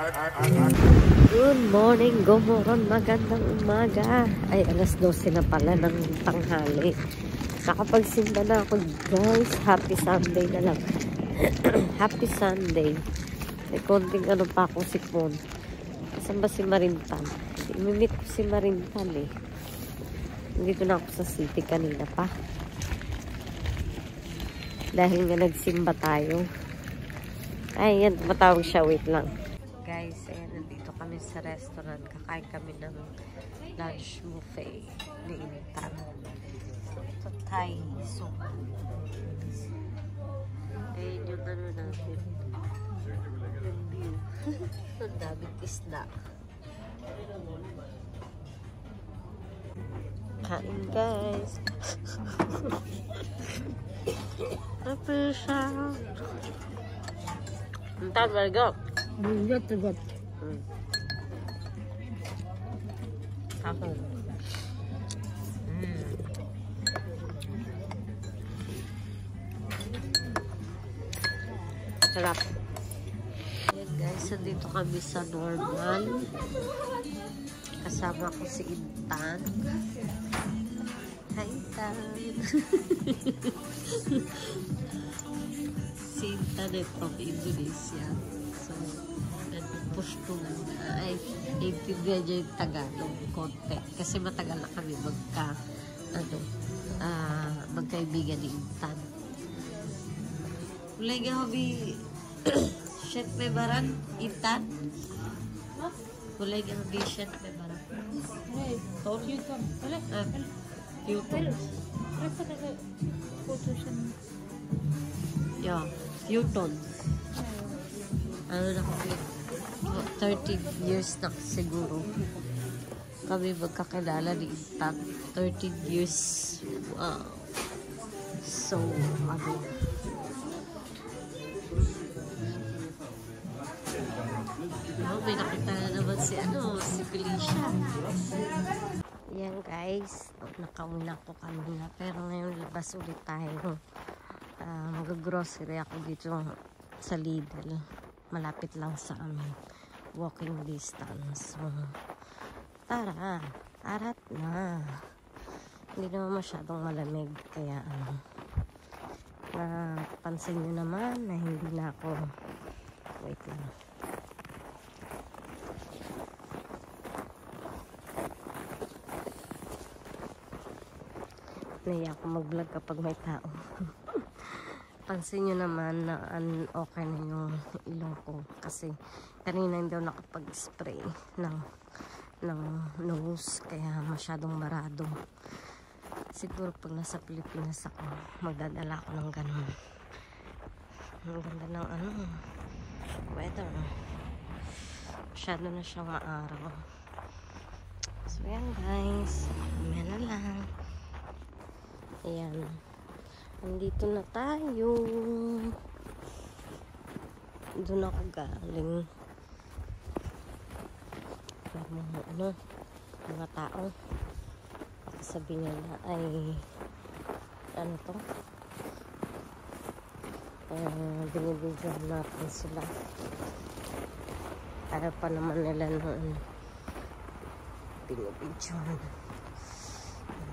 Good morning, gumuron, magandang umaga. Ay, alas 12 na pala ng tanghali. Nakapagsimba na ako, guys. Happy Sunday na lang. Happy Sunday. May konting ano pa akong sipon. Saan ba si Marintal? Imimit ko si Marintal eh. Nandito na ako sa city kanina pa. Dahil nga nagsimba tayo. Ay, yan. Matawag siya. Wait lang. Guys, ayan. Nandito kami sa restaurant. Kakain kami ng lunch buffet ni Intan. Ito Thai soup. Ayan yung ano natin. Yung view. Ang daming isda. Kain, guys. Happy siya. Intan, very good. Very good. Ako. Sarap. Ayan guys, nandito kami sa Normal. Kasama ko si Intan. Hi Intan. Si Intan ay from Indonesia. So, nag-push to lang na. Ay, intindihan niya yung Tagalog konti. Kasi matagal na kami magkaibigan ni Intan. Mulai nga hobi shet may baran, Intan? Mulai nga hobi shet may baran. Tom? YouTube. YouTube. Apa naga photo siya? Yeah, YouTube. Ano na kami? 13 years na siguro. Kami magkakilala ni Intan. 13 years. Wow. So, ano. Oh, may nakita na naman si Felicia. Yan guys. Nakauwi na ako kanina. Pero ngayon labas ulit tayo. Mag-grocery ako dito sa Lidl. Malapit lang sa amin. Walking distance. So, tara. Arat na. Hindi naman masyadong malamig. Kaya napansin nyo naman na hindi na ako wait lang. Naiya ako mag-vlog kapag may tao. Pansin nyo naman na okay na yung ilong ko. Kasi kanina hindi ako nakapag-spray ng nose. Kaya masyadong marado. Siguro pag nasa Pilipinas ako, magdadala ako ng ganun. Ang ganda ng weather. Masyado na siyang maaraw. So yan guys. Mamaya na lang. Ayan. Nandito na tayo. Doon ako galing. Mga tao. Sabi nila ay ano to? Binibigyan natin sila. Ayaw pa naman nila noon. Binibigyan.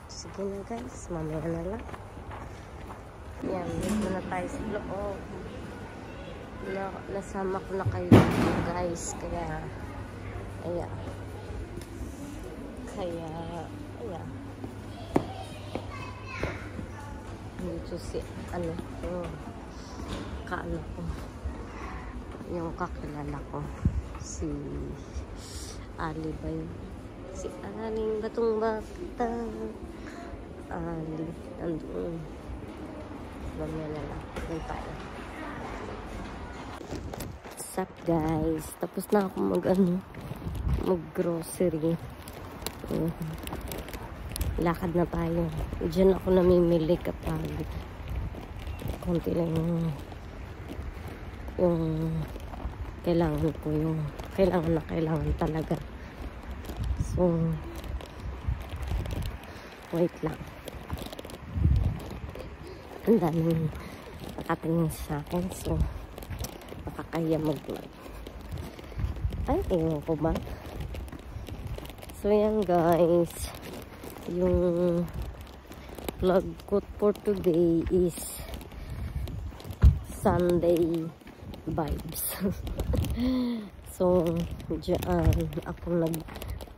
Sige na guys. Mamaya na lang. Yan, dito na tayo sa loob. Nasama ko na kayo guys. Kaya dito si kaano ko, yung kakilala ko, si Ali ba yun? Si Aling Batong Bata. Ali, nandun. Mamaya na lang. Doon tayo. What's up guys? Tapos na ako mag-grocery. Lakad na tayo. Diyan ako namimili kapag konti lang yung kailangan ko, yung kailangan talaga. So wait lang. Ang daming nakatingin sa akin, so nakakahiya mag-vlog. Ay, ewan ko ba? So, yan guys. Yung vlog ko for today is Sunday vibes. So, dyan ako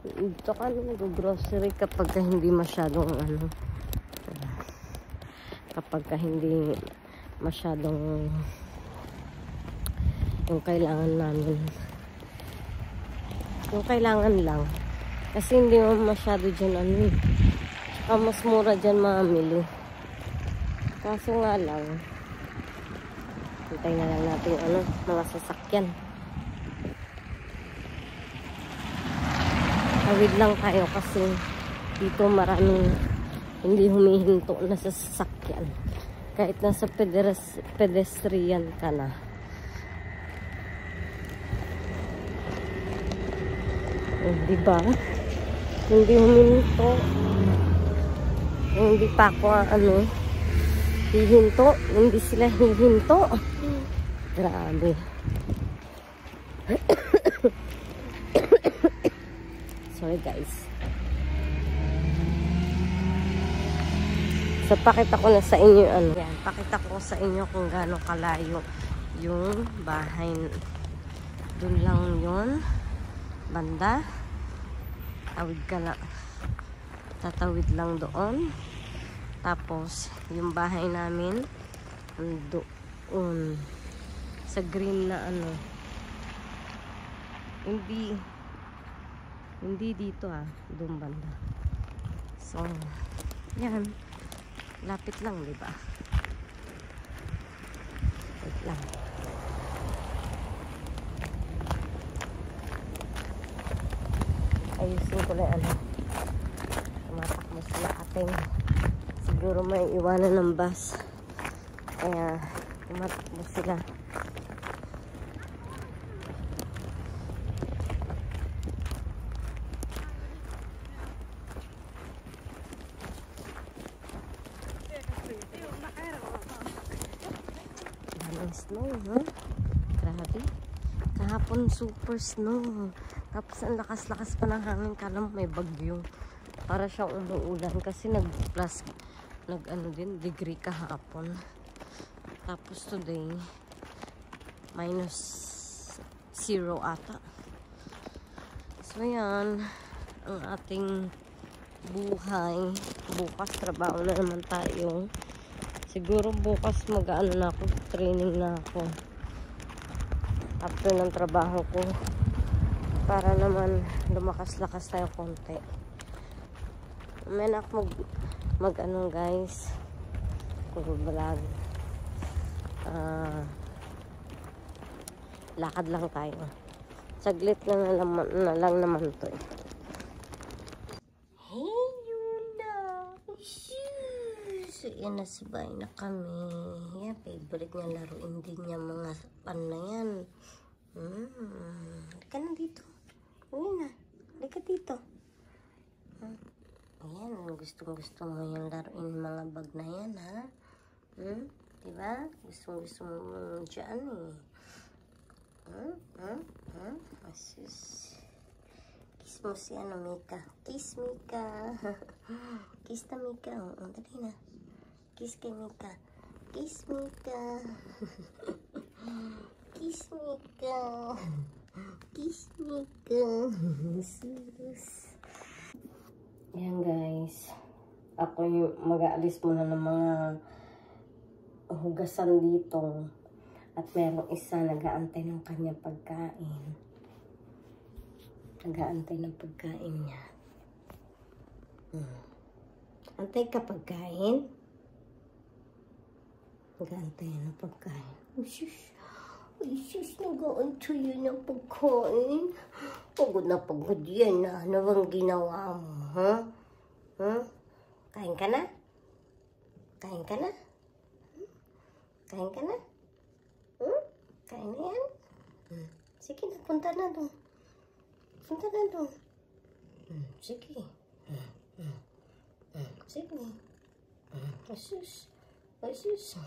dito ka nag-grocery kapag hindi masyadong kapag hindi masyadong yung kailangan namin. Yung kailangan lang. Kasi hindi mo masyado dyan mas mura dyan mamili. Kaso nga lang, hintay na lang natin mga sasakyan. Tawid lang tayo kasi dito maraming hindi humihinto na sa sasakyan. Kahit nasa pedestrian ka na. Diba? Hindi humihinto. Hindi pa ako hihinto. Hindi sila hihinto. Grabe. Sorry guys. So pakita ko na sa inyo yan. Pakita ko sa inyo kung gaano kalayo yung bahay. Doon lang yun. Banda. Tawid ka lang. Tatawid lang doon. Tapos yung bahay namin doon sa green na hindi dito doon banda. So yan, lapit lang, diba? Wait lang. Ayusin ko na tumatakbo sila ating siguro may iwanan ng bus, kaya tumatakbo sila. Daming snow, no? Grabe. Kahapon super snow. Tapos ang lakas-lakas pa ng hangin, kala mo may bagyo. Para siyang umuulan kasi degree kahapon. Tapos today -0 ata. So yan ang ating buhay. Bukas trabaho na naman tayo. Siguro bukas na ako, training na ako after ng trabaho ko, para naman lumakas-lakas tayo konti. May ako guys, vlog. Lakad lang tayo. Saglit na lang naman to eh. Hey, Yuna! So, yan, nasibay na kami. Yan, favorite niya laruin din niya mga pan na yan. Halika na dito. Uwi na. Halika dito. Ayan, gusto mo yung laruin mga bag na yan, ha? Diba? Gusto mo dyan Asus. Kiss mo si Mika. Kiss Mika. Kiss na Mika. Dali na. Kiss kay Mika. Kiss Mika. Kiss Mika. Kiss Mika. Sus. Ayan guys. Ako yung mag-aalis muna ng mga hugasan dito. At merong isa nag-aantay ng kanyang pagkain. Nag-aantay ng pagkain niya. Antay ka pagkain? Nag-aantay ng pagkain. Usus. Usus, nag-aantay yun ng pagkain. Pagod na pagod yan na. Ano bang ginawa mo, ha? Kain ka na? Kain ka na? Kain ka na? Kain na yan? Sige na, punta na doon. Punta na doon. Sige. Sige. Asus. Asus.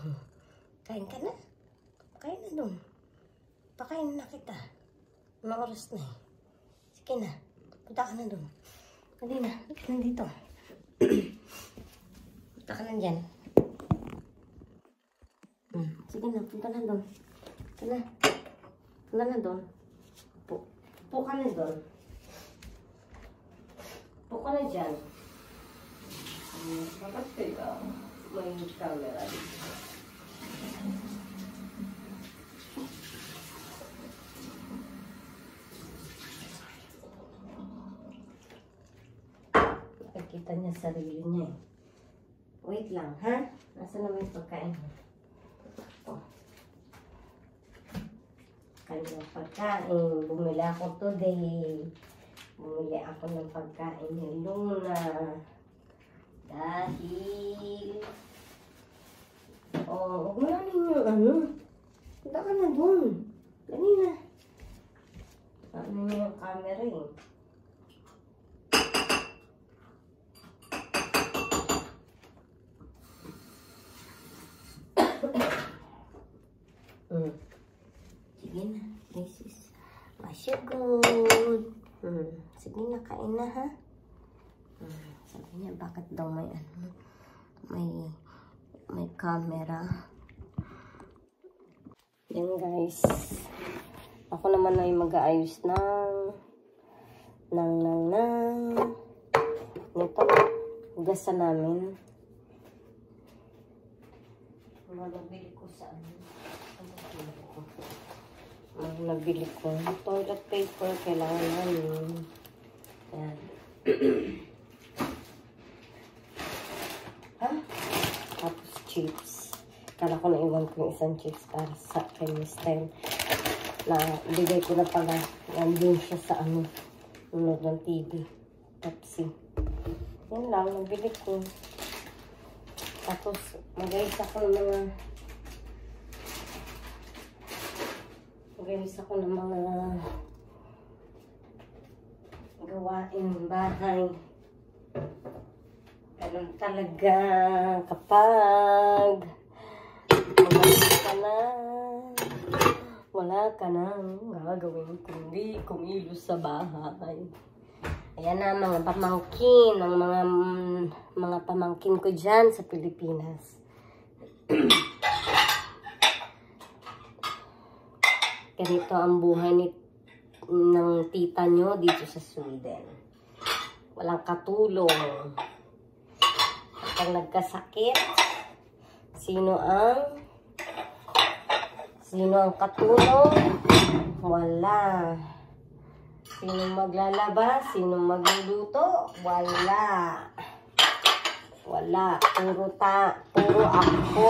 Kain ka na? Kain na doon. Pakain na kita. Anong oras na eh? Sige na. Punta ka na doon. Dali na. Nandito. Punta ka na dyan. Sige na. Punta na doon. Punta na. Punta na doon. Po ka na doon. Po ka na dyan. Bakit kaya may camera dito? Nakikita niya sarili niya eh. Wait lang, ha? Nasaan naman yung pagkain mo? Oh. Kanyang pagkain. Bumili ako today. Bumili ako ng pagkain ni Luna. Dahil... Oh, huwag mo lang yung ano. Punta ka na dun. Dali na. Ano niya yung camera eh. Sige na. This is good. Sige na, kain na ha. Sabi niya, bakit daw may ano, may camera. Yan guys. Ako naman ay mag-aayos nito. Hugasan namin. Nabili ko sa ano. Nabili ko. Toilet paper. Kailangan namin. Yan. Ha? Tapos chips. Kala ko naiwan ko yung isang chips para sa kay Mr. Na bigay ko na pala. Nandun siya sa ano. Nunod ng TV. Pepsi. Yan lang. Nabili ko. Tapos mag-ayos ako ng mga gawain bahay. Ganun talaga kapag wala ka na gagawin kundi kumilos sa bahay. Ayan na mga pamangkin, ang mga pamangkin ko dyan sa Pilipinas. Ganito ang buhay ng tita nyo dito sa Sweden. Walang katulong. Kapag nagkasakit, sino ang katulong? Wala. Sino maglalaba? Sino magluluto? Wala. Wala. Puro ako.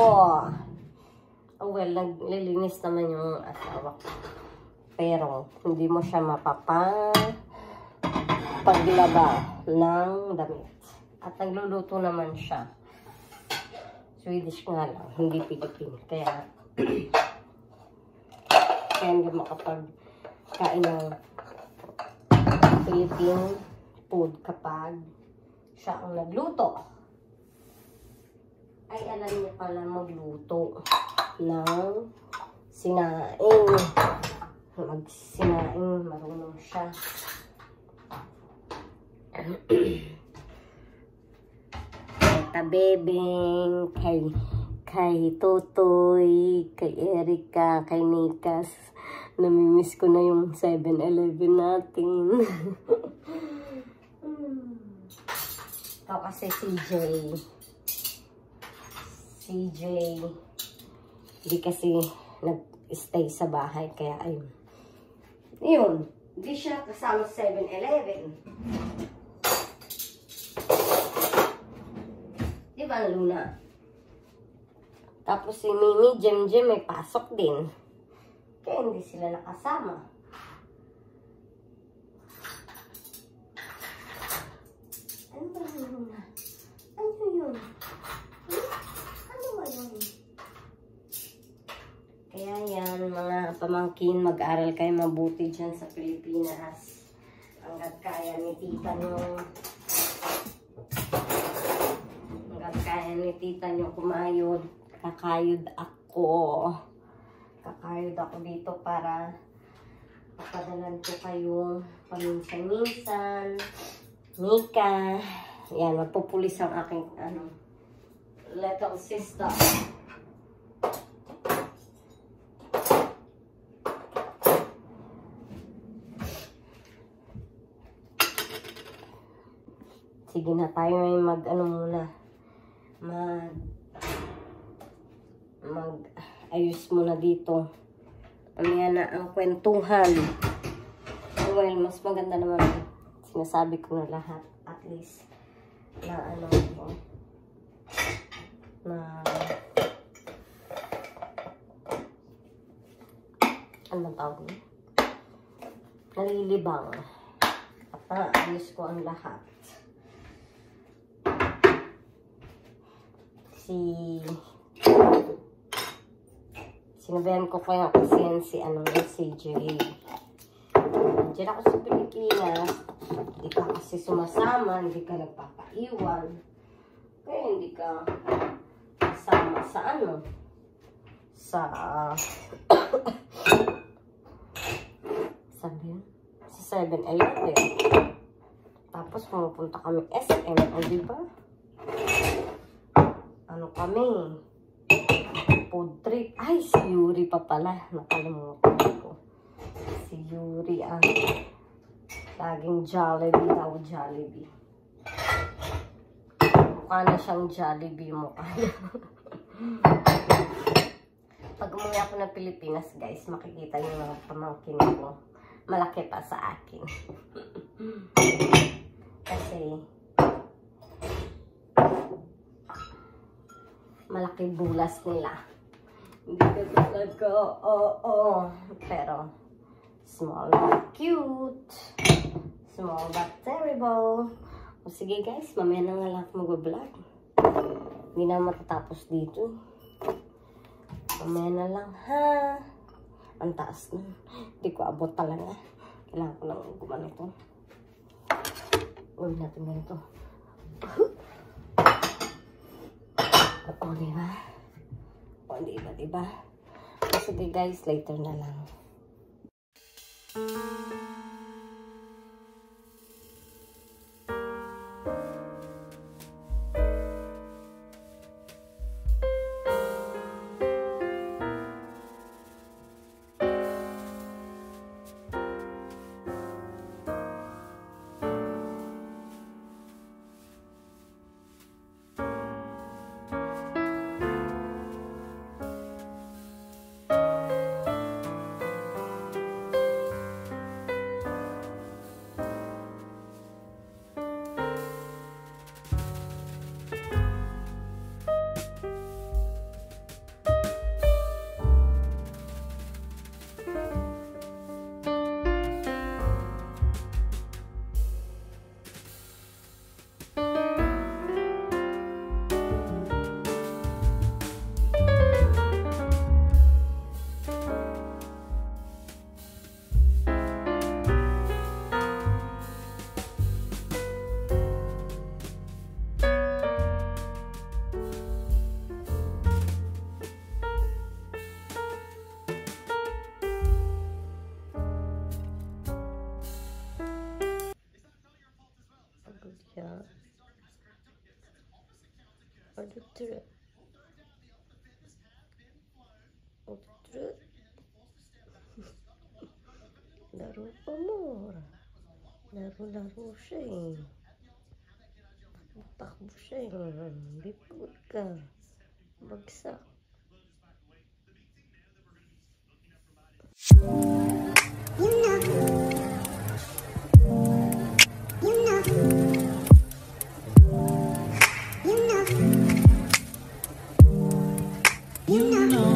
Oh well, naglilinis naman yung asawa ko. Pero, hindi mo siya paglaba ng damit. At nagluluto naman siya. Swedish nga lang, hindi Pilipino. Kaya hindi makapagkain ng Philippine food kapag siya ang nagluto. Ay, alam niya pala magluto ng sinaing. Magsinaing, marunong siya. Kay Bebeng, kay Totoy, kay Erika, kay Nikas. Namimiss ko na yung 7-Eleven natin. Ito kasi CJ, hindi kasi nag-stay sa bahay, kaya ayun. Yun, hindi siya kasama 7-Eleven. Diba, Luna? Tapos si Mimi, Jem may pasok din. Kaya hindi sila nakasama. Ano ba yun, Luna? Ano yun? Ano ba yun? Kaya yan, mga pamangkin, mag-aral kayo mabuti dyan sa Pilipinas. Hanggat kaya ni tita nyo kumayod. Kakayod ako dito para Papadalan ko kayong paminsan-minsan. Mika. Yan, magpupulis ang aking little sister. Sige na, tayo ay ayos muna dito. Mamaya na ang kwentuhan. Well, mas maganda naman sinasabi ko na lahat. At least, na ano tawag mo? Nalilibang. At naayos ko ang lahat. Sinabihan ko kaya kasi yan si Jay. Diyan ako sa Pilipinas, hindi ka kasi sumasama, hindi ka nagpapaiwan. Kaya hindi ka kasama sa sabi yun? Sa 7-Eleven. Tapos pumupunta kami SM, o diba? Kami? Food trip. Ay, si Yuri pa pala. Nakalimutan ko. Si Yuri ang laging Jollibee daw, Jollibee. Mukha na siyang Jollibee mukha. Pag umuwi ako ng Pilipinas, guys, makikita niyo mga pamangkin ko. Malaki pa sa akin. Kasi malaki bulas nila. Hindi ka talaga, pero small but cute. Small but terrible. O sige guys, mamaya na nga lang ako mag-vlog. Hindi na matatapos dito. Mamaya na lang ha. Ang taas na. Hindi ko abot talaga. Kailangan ko lang gumano ito. Uwi natin ganito. O, diba? O, diba? Sige guys, later na lang. Laro pa mo. Laro siya eh. Takbo siya eh. Bipod ka. Bagsak.